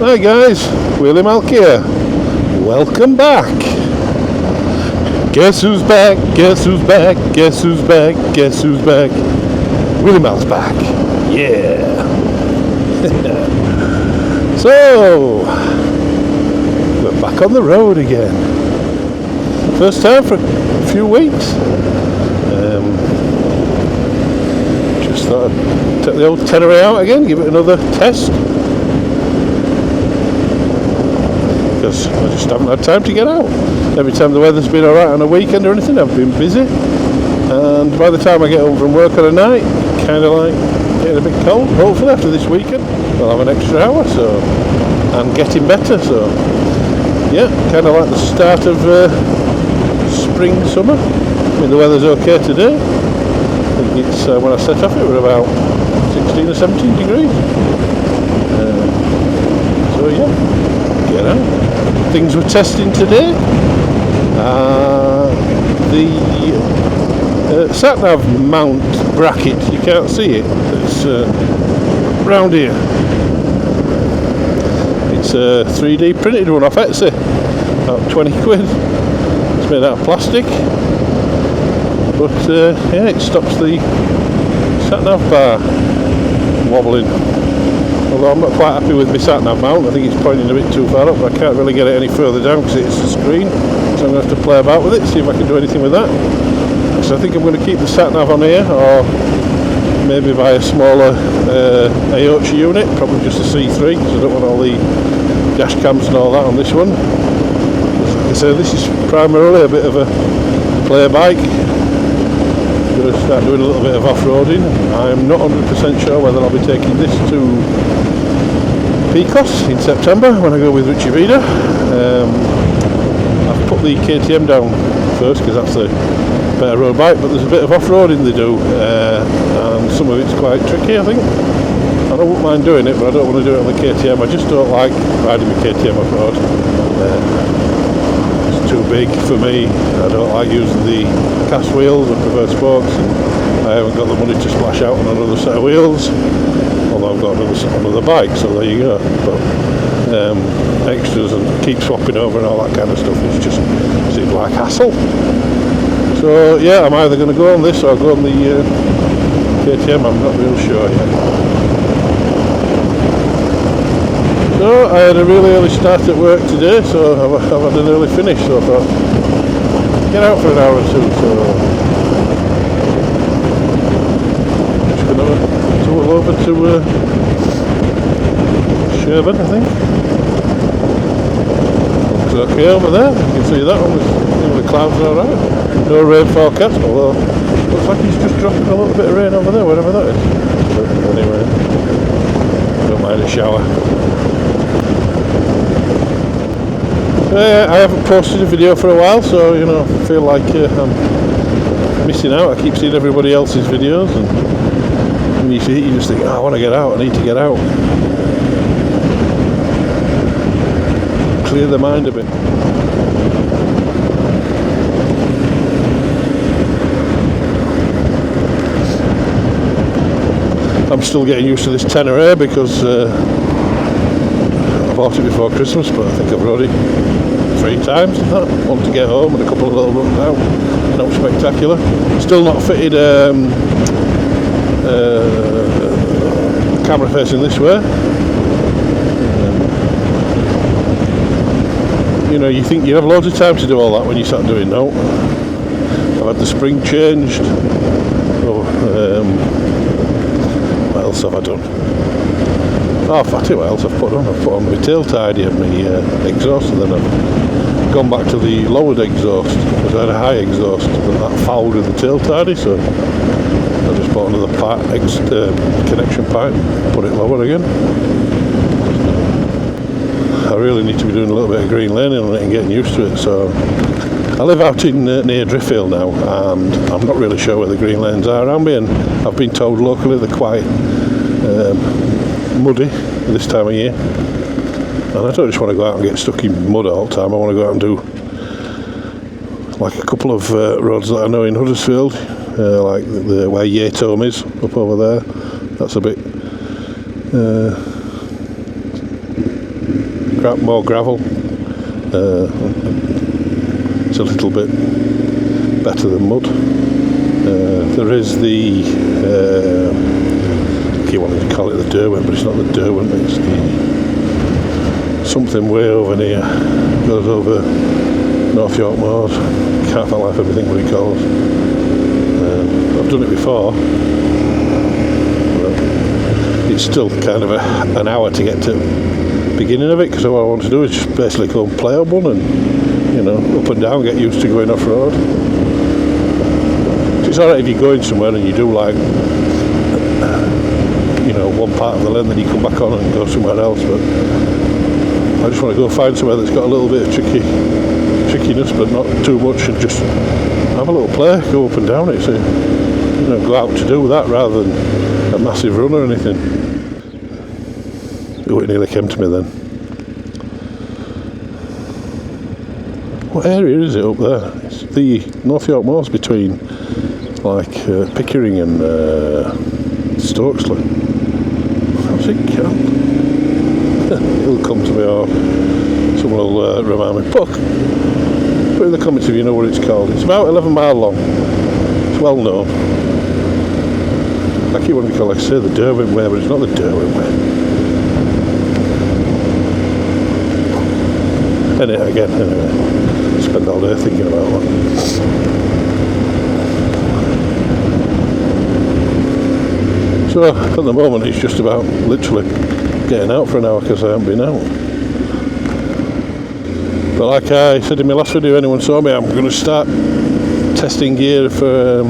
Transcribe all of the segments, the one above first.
Hi guys, Willie Malk here. Welcome back. Guess who's back? Guess who's back? Guess who's back? Guess who's back? Willie Malk's back. Yeah. So, we're back on the road again. First time for a few weeks. Just thought I'd take the old Tenere out again, give it another test. Because I just haven't had time to get out. Every time the weather's been alright on a weekend or anything, I've been busy. And by the time I get home from work on a night, kind of like getting a bit cold. Hopefully after this weekend, I'll have an extra hour, so I'm getting better. So yeah, kind of like the start of spring, summer. I mean, the weather's okay today. I think it's when I set off, it was about 16 or 17 degrees. So yeah, get out. Things we're testing today. The sat-nav mount bracket, you can't see it, it's round here. It's a 3D printed one off Etsy, about 20 quid. It's made out of plastic, but yeah, it stops the sat-nav bar wobbling. Although I'm not quite happy with my sat-nav mount, I think it's pointing a bit too far up, but I can't really get it any further down because it's a screen, so I'm going to have to play about with it, see if I can do anything with that. So I think I'm going to keep the sat-nav on here, or maybe buy a smaller AOC unit, probably just a C3, because I don't want all the dash cams and all that on this one. Like I say, this is primarily a bit of a play bike. Going to start doing a little bit of off-roading. I'm not 100% sure whether I'll be taking this to Pecos in September when I go with Richie Vida. I've put the KTM down first because that's the better road bike, but there's a bit of off-roading they do, and some of it's quite tricky, I think. I don't mind doing it, but I don't want to do it on the KTM. I just don't like riding the KTM off-road. Too big for me. I don't like using the cast wheels. I prefer spokes, and I haven't got the money to splash out on another set of wheels, although I've got another bike, so there you go. But extras and keep swapping over and all that kind of stuff, it just seems like hassle. So yeah, I'm either going to go on this or go on the KTM. I'm not real sure yet. So I had a really early start at work today, so I've had an early finish, so I thought, get out for an hour or two, so just going to tool over to Sherburn, I think. Looks okay over there, you can see that one, the clouds are alright, no rain forecast, although looks like he's just dropping a little bit of rain over there, whatever that is. But anyway, don't mind a shower. I haven't posted a video for a while, so you know, I feel like I'm missing out. I keep seeing everybody else's videos, and when you see it, you just think, oh, I want to get out, I need to get out. Clear the mind a bit. I'm still getting used to this Tenere because I bought it before Christmas, but I think I've rode it 3 times. One to get home and a couple of little runs out. Not spectacular. Still not fitted camera facing this way. You know, you think you have loads of time to do all that when you start doing no. I've had the spring changed. Oh, what else have I done? Oh, I'll tell you what else I've put on. I've put on my tail tidy and my exhaust, and then I've gone back to the lowered exhaust because I had a high exhaust, but that fouled with the tail tidy, so I just bought another connection pipe, put it lower again. I really need to be doing a little bit of green laning on it and getting used to it. So I live out in near Driffield now, and I'm not really sure where the green lanes are around me, and I've been told locally they're quite muddy this time of year, and I don't just want to go out and get stuck in mud all the time. I want to go out and do like a couple of roads that I know in Huddersfield, like where Yatome is up over there. That's a bit more gravel. It's a little bit better than mud. There is the, if you wanted to call it the Derwent, but it's not the Derwent, it's the something way over near, goes over North York Moors. Can't for life everything what it calls. I've done it before, but it's still kind of an hour to get to the beginning of it, because all I want to do is just basically go and play on one and, you know, up and down, get used to going off road. It's alright if you're going somewhere and you do like, you know, one part of the lane, then you come back on and go somewhere else, but I just want to go find somewhere that's got a little bit of trickiness, but not too much, and just have a little play, go up and down it, so, you know, go out to do that rather than a massive run or anything. Oh, it nearly came to me then. What area is it up there? It's the North York Moors between like Pickering and Stokesley. How's it called? It'll come to me, or someone will remind me. Put in the comments if you know what it's called. It's about 11 mile long. It's well known. I keep wanting to call, like I say, the Derwent Way, but it's not the Derwent Way. Anyway, spend all day thinking about that. So at the moment it's just about literally getting out for an hour because I haven't been out. But like I said in my last video, anyone saw me, I'm going to start testing gear for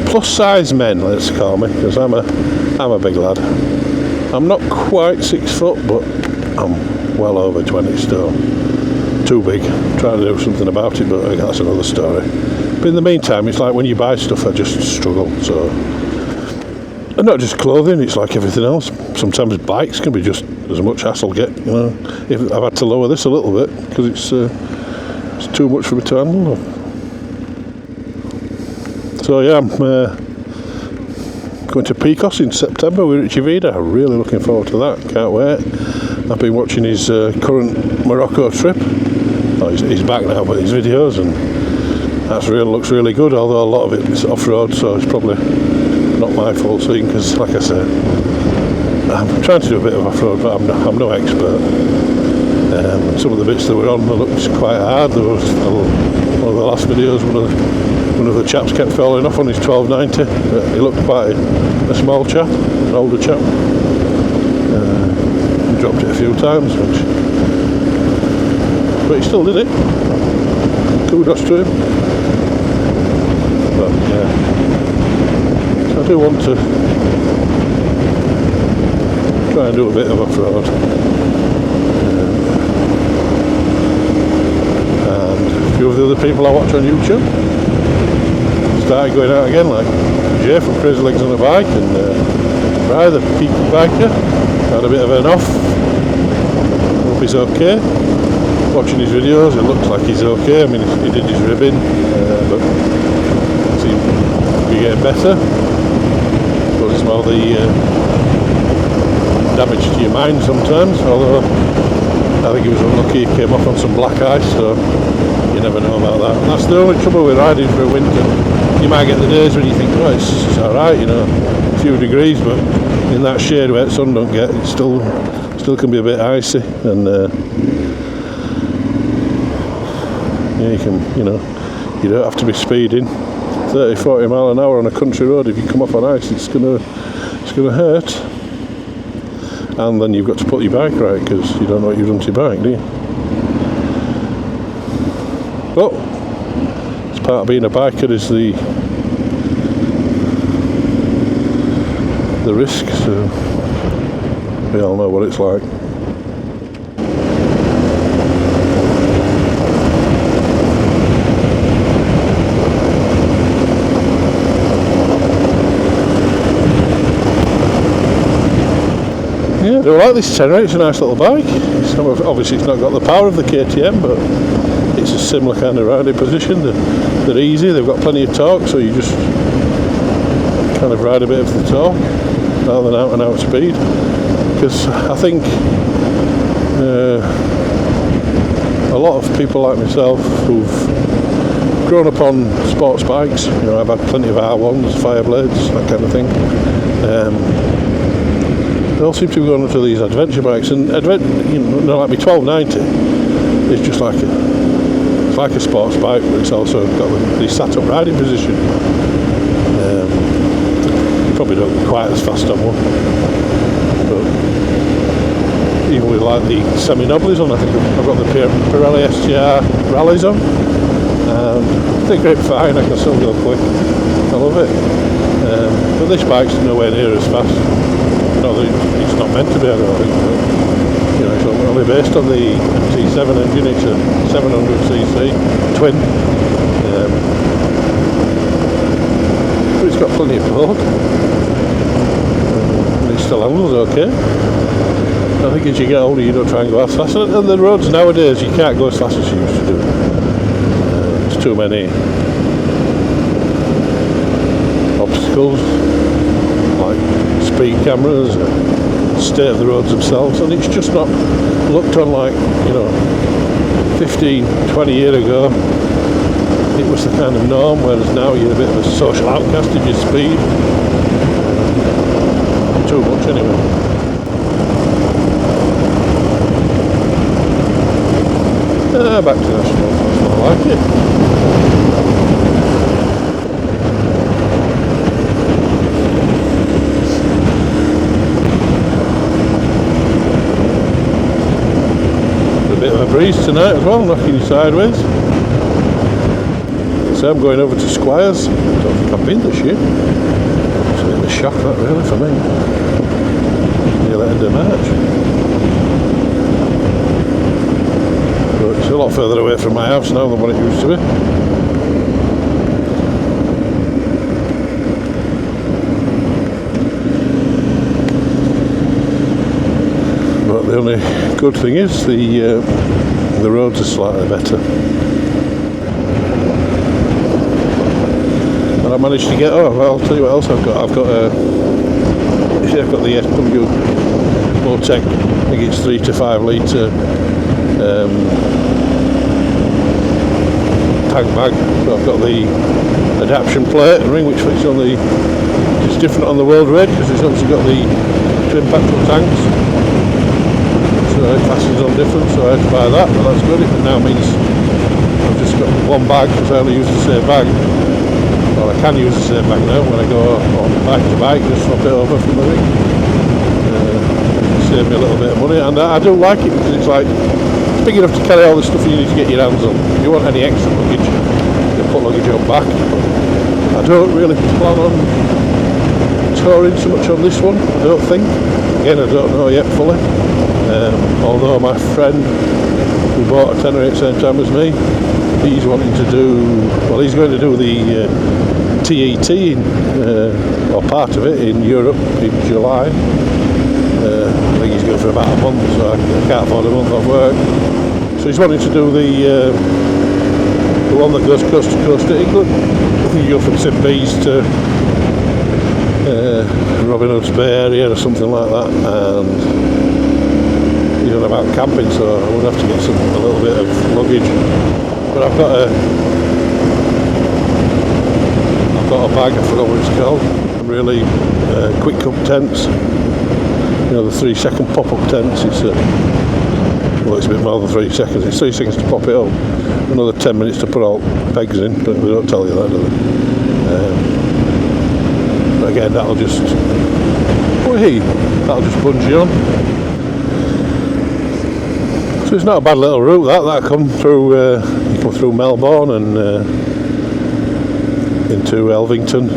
plus size men, let's call me, because I'm a big lad. I'm not quite 6 foot, but I'm well over 20 stone. Too big. I'm trying to do something about it, but that's another story. But in the meantime, it's like when you buy stuff, I just struggle. So, and not just clothing, it's like everything else. Sometimes bikes can be just as much hassle get, you know. If I've had to lower this a little bit because it's too much for me to handle. So yeah, I'm going to Pecos in September with Richie Vida. I'm really looking forward to that. Can't wait. I've been watching his current Morocco trip. Oh, he's back now, but his videos, and looks really good. Although a lot of it is off-road, so it's probably not my fault seeing, because like I said, I'm trying to do a bit of off-road, but I'm no expert. Some of the bits that were on looked quite hard. There was one of the last videos, one of the chaps kept falling off on his 1290. He looked quite a small chap, an older chap. He dropped it a few times, but he still did it. Kudos to him. But yeah, so I do want to try and do a bit of off-road. And a few of the other people I watch on YouTube started going out again, like Jay from Crazy Legs on a Bike, and Rye, the peak biker, had a bit of an off. Hope he's okay. Watching his videos, it looks like he's okay. I mean, he did his ribbing, but he seemed to be getting better. But it's more the damage to your mind sometimes, although I think he was unlucky, he came off on some black ice, so you never know about that. And that's the only trouble with riding for a winter. You might get the days when you think, oh, it's alright, you know, a few degrees, but in that shade where the sun don't get, it still can be a bit icy, and yeah, you can, you know, you don't have to be speeding 30-40 mile an hour on a country road. If you come off on ice, it's gonna hurt. And then you've got to put your bike right, because you don't know what you've done to your bike, do you? But it's part of being a biker is the risk, so we all know what it's like. Yeah, I do like this Tenere. It's a nice little bike. Obviously it's not got the power of the KTM, but it's a similar kind of riding position. They're easy, they've got plenty of torque, so you just kind of ride a bit of the torque rather than out and out speed. Because I think a lot of people like myself who've grown up on sports bikes, you know, I've had plenty of R1s, Fireblades, that kind of thing. They all seem to be going into these adventure bikes, and like my 1290 is just like it's like a sports bike, but it's also got the sat-up riding position. You probably don't get quite as fast on one, but even with like the semi-nobblies on, I think I've got the Pirelli STR rallies on. They're great fine, I can still go quick, I love it. But this bike's nowhere near as fast. No, it's not meant to be, I don't think. But, you know, it's only based on the T7 engine, it's a 700cc twin. But it's got plenty of torque. And it still handles okay. I think as you get older you don't try and go as fast. And the roads nowadays you can't go as fast as you used to do. There's too many obstacles, like speed cameras, state of the roads themselves, and it's just not looked on like, you know, 15, 20 years ago it was the kind of norm, whereas now you're a bit of a social outcast if you speed. Too much anyway. Back to National, that's what I like it. A bit of a breeze tonight as well, knocking you sideways. So I'm going over to Squires. I don't think I've been this year. It's a bit of a shock that really for me. Near the end of March. It's a lot further away from my house now than what it used to be. But the only good thing is the roads are slightly better. And I managed to get. Oh, well, I'll tell you what else I've got. I've got the SW Motec. I think it's 3 to 5 litre. Tank bag, so I've got the adaptation plate and ring which fits on the, it's different on the World Raid because it's obviously got the twin petrol tanks, so it fastens on different, so I had to buy that, but that's good. It now means I've just got one bag because I only use the same bag, well I can use the same bag now when I go on bike to bike, just swap it over from the ring. Save me a little bit of money, and I do like it because it's like big enough to carry all the stuff you need to get your hands on. If you want any extra luggage, you put luggage on back. I don't really plan on touring so much on this one, I don't think. Again, I don't know yet fully. Although my friend who bought a 1008 same time as me, he's wanting to do, well he's going to do the TET, or part of it, in Europe in July. I think he's going for about a month, so I can't afford a month off work. So he's wanting to do the one that goes coast to coast to England. I think you go from St Bees to Robin Hood's Bay area or something like that, and he's on about camping, so I would have to get a little bit of luggage. But I've got a bag, I forgot what it's called, really quick up tents. You know, the 3-second pop-up tents, it's well, it's a bit more than 3 seconds, it's 3 seconds to pop it up, another 10 minutes to put all pegs in, but they don't tell you that, do they? But again, that'll just bungee on. So it's not a bad little route that come through, you come through Melbourne and into Elvington.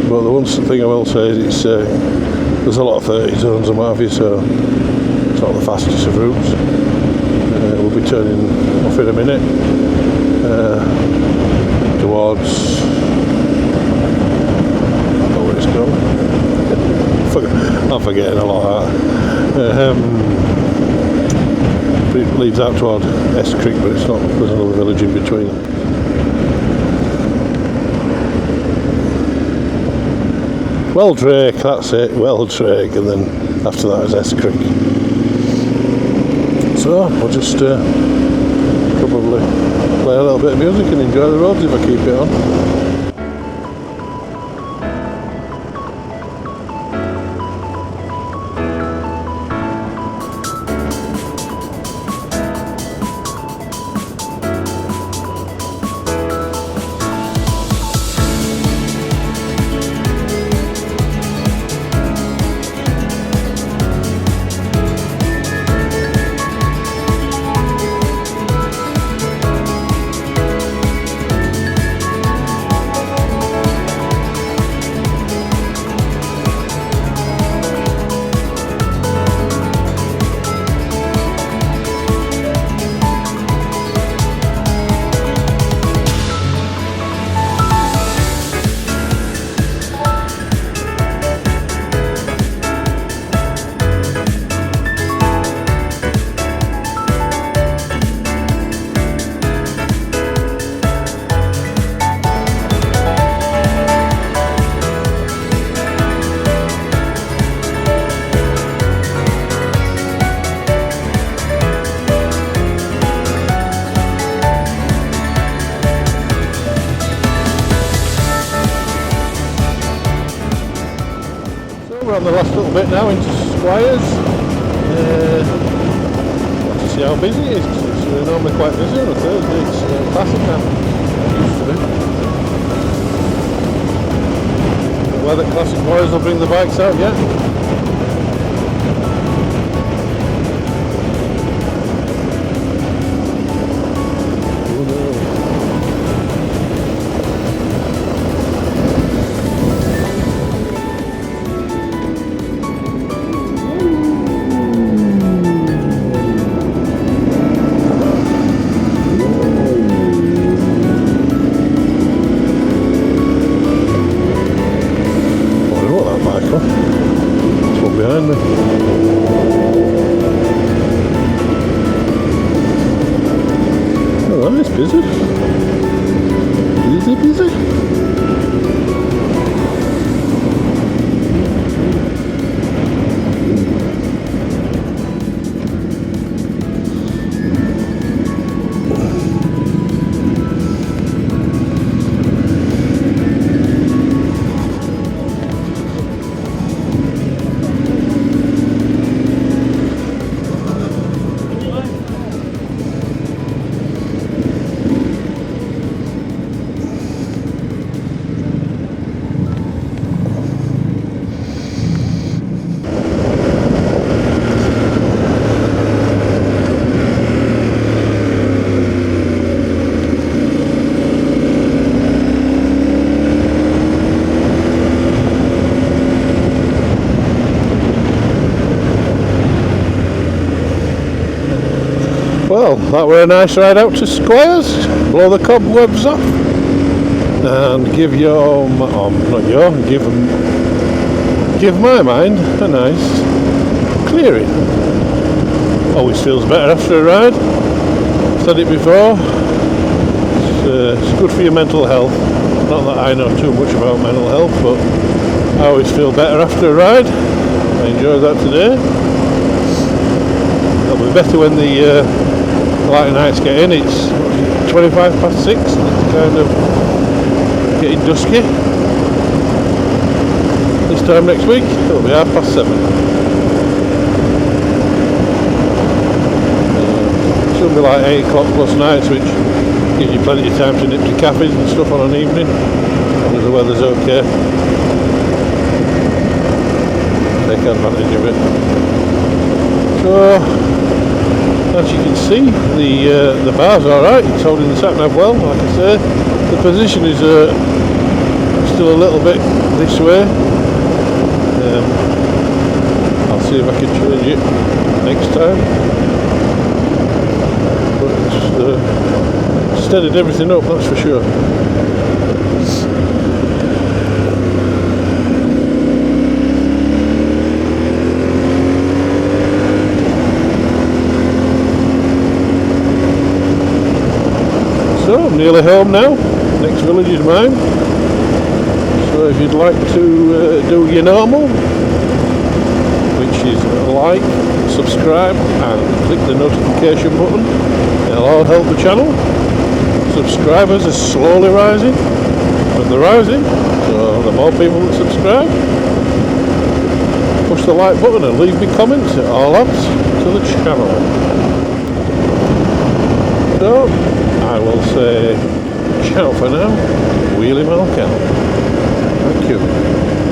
But the one thing I will say is there's a lot of 30 zones and what have you, so it's not the fastest of routes. We'll be turning off in a minute towards, oh, where it's gone. I'm forgetting a lot of that. It leads out toward S Creek, but it's not, there's another village in between. Weldrake, that's it, Weldrake, and then after that is S Creek. So we'll just probably play a little bit of music and enjoy the roads if I keep it on. We're on the last little bit now into Squires. Let's see how busy it is. It's normally quite busy on a Thursday. It's classic now. It used to be. Whether classic boys will bring the bikes out yet. Behind me. Oh, that's busy. Busy. Well, that were a nice ride out to Squires, blow the cobwebs off and give give my mind a nice clearing. Always feels better after a ride. I've said it before, it's good for your mental health. Not that I know too much about mental health, but I always feel better after a ride. I enjoyed that today. It'll be better when the light nights get in. It's 25 past 6 and it's kind of getting dusky. This time next week it'll be 7:30. It'll be like 8 o'clock plus nights, which gives you plenty of time to nip to cafes and stuff on an evening, as the weather's okay. Take advantage of it. So, as you can see, the bar's alright, it's holding the sat-nav well, like I say. The position is still a little bit this way. I'll see if I can change it next time. But it's steadied everything up, that's for sure. So I'm nearly home now. Next village is mine. So if you'd like to do your normal, which is like, subscribe and click the notification button. It'll all help the channel. Subscribers are slowly rising, but they're rising, so the more people that subscribe, push the like button and leave me comments. It all adds to the channel. So I will say ciao for now, Wheelie Malcolm. Thank you.